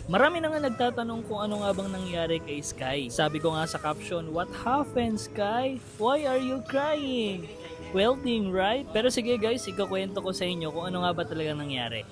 Marami na nga nagtatanong kung ano nga bang nangyari kay Sky. Sabi ko nga sa caption, "What happened, Sky? Why are you crying?" Welding, right? Pero sige guys, ikukwento ko sa inyo kung ano nga ba talaga nangyari.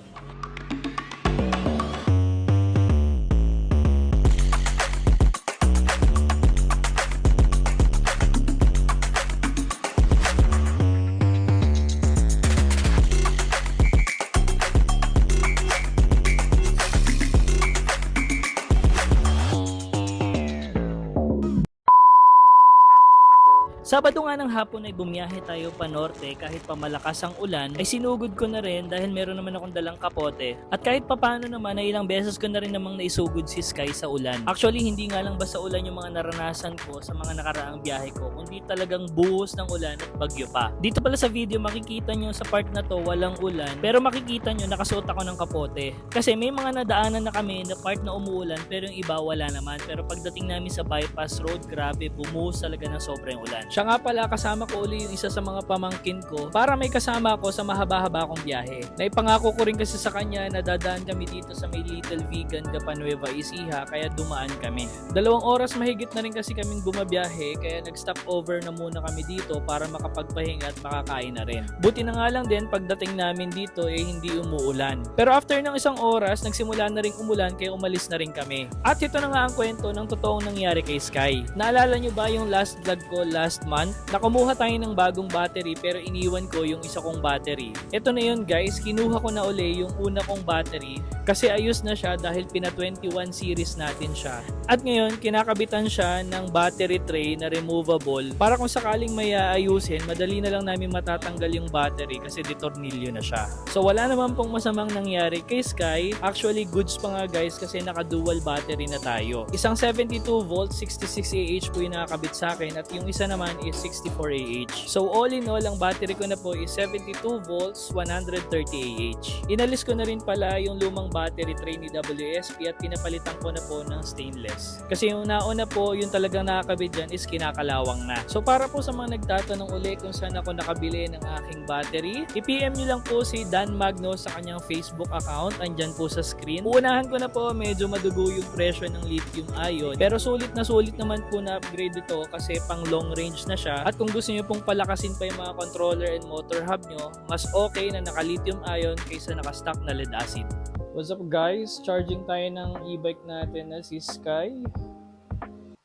Sabado nga ng hapon ay bumiyahe tayo pa norte kahit pa malakas ang ulan ay sinugod ko na rin dahil meron naman akong dalang kapote at kahit papano naman ay ilang beses ko na rin namang naisugod si Sky sa ulan. Actually hindi nga lang basta ulan yung mga naranasan ko sa mga nakaraang biyahe ko kundi talagang buhos ng ulan at bagyo pa. Dito pala sa video makikita nyo sa part na to walang ulan pero makikita nyo nakasuot ako ng kapote kasi may mga nadaanan na kami na part na umuulan pero yung iba wala naman pero pagdating namin sa bypass road grabe bumuhos talaga ng sobrang ulan. Siya nga pala kasama ko uli yung isa sa mga pamangkin ko para may kasama ako sa mahaba-haba kong biyahe. Naipangako ko rin kasi sa kanya na dadaan kami dito sa may Little Vegan Gapanueva Ecija kaya dumaan kami. 2 oras mahigit na rin kasi kaming bumabiyahe kaya nag-stop over na muna kami dito para makapagpahinga at makakain na rin. Buti na nga lang din pagdating namin dito hindi umuulan. Pero after ng 1 oras nagsimula na rin umulan kaya umalis na rin kami. At ito na nga ang kwento ng totoong nangyari kay Sky. Naalala nyo ba yung last vlog ko last month na kumuha tayo ng bagong battery pero iniwan ko yung isa kong battery. Ito na yun guys, kinuha ko na uli yung una kong battery kasi ayos na siya dahil pina 21 series natin siya. At ngayon kinakabitan siya ng battery tray na removable para kung sakaling may aayusin, madali na lang namin matatanggal yung battery kasi ditornilyo na siya. So wala naman pong masamang nangyari kay Sky. Actually goods pa nga guys kasi naka dual battery na tayo. Isang 72 volt 66 Ah po yung nakakabit sa akin at yung isa naman is 64 Ah. So all in all, ang battery ko na po is 72 volts, 130 Ah. Inalis ko na rin pala yung lumang battery tray ni WSP at pinapalitan ko na po ng stainless. Kasi yung nauna po, yung talagang nakakabit dyan is kinakalawang na. So para po sa mga nagtatanong uli kung saan ako nakabili ng aking battery, i-PM nyo lang po si Dan Magno sa kanyang Facebook account, andyan po sa screen. Uunahan ko na po, medyo madugo yung presyo ng lithium ion. Pero sulit naman po na upgrade ito kasi pang long range na siya. At kung gusto nyo pong palakasin pa yung mga controller and motor hub nyo, mas okay na naka lithium ion kaysa naka stock na lead acid. What's up guys? Charging tayo ng e-bike natin na si Sky.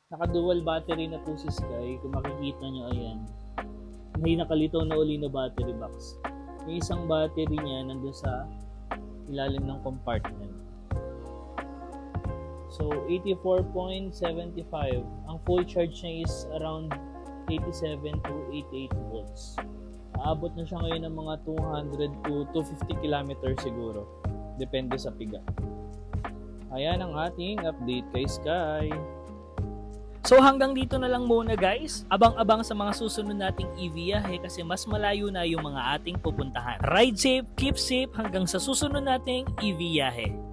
Naka dual battery na po si Sky. Kung makikita nyo, ayan. May nakalitaw na uli na battery box. Yung isang battery niya nandun sa ilalim ng compartment. So 84.75. Ang full charge niya is around 87 to 88 volts. Aabot na siya ngayon ng mga 200 to 250 kilometers siguro. Depende sa piga. Ayan ang ating update kay Sky. So hanggang dito na lang muna guys. Abang-abang sa mga susunod nating i-viyahe kasi mas malayo na yung mga ating pupuntahan. Ride safe, keep safe hanggang sa susunod nating i-viyahe.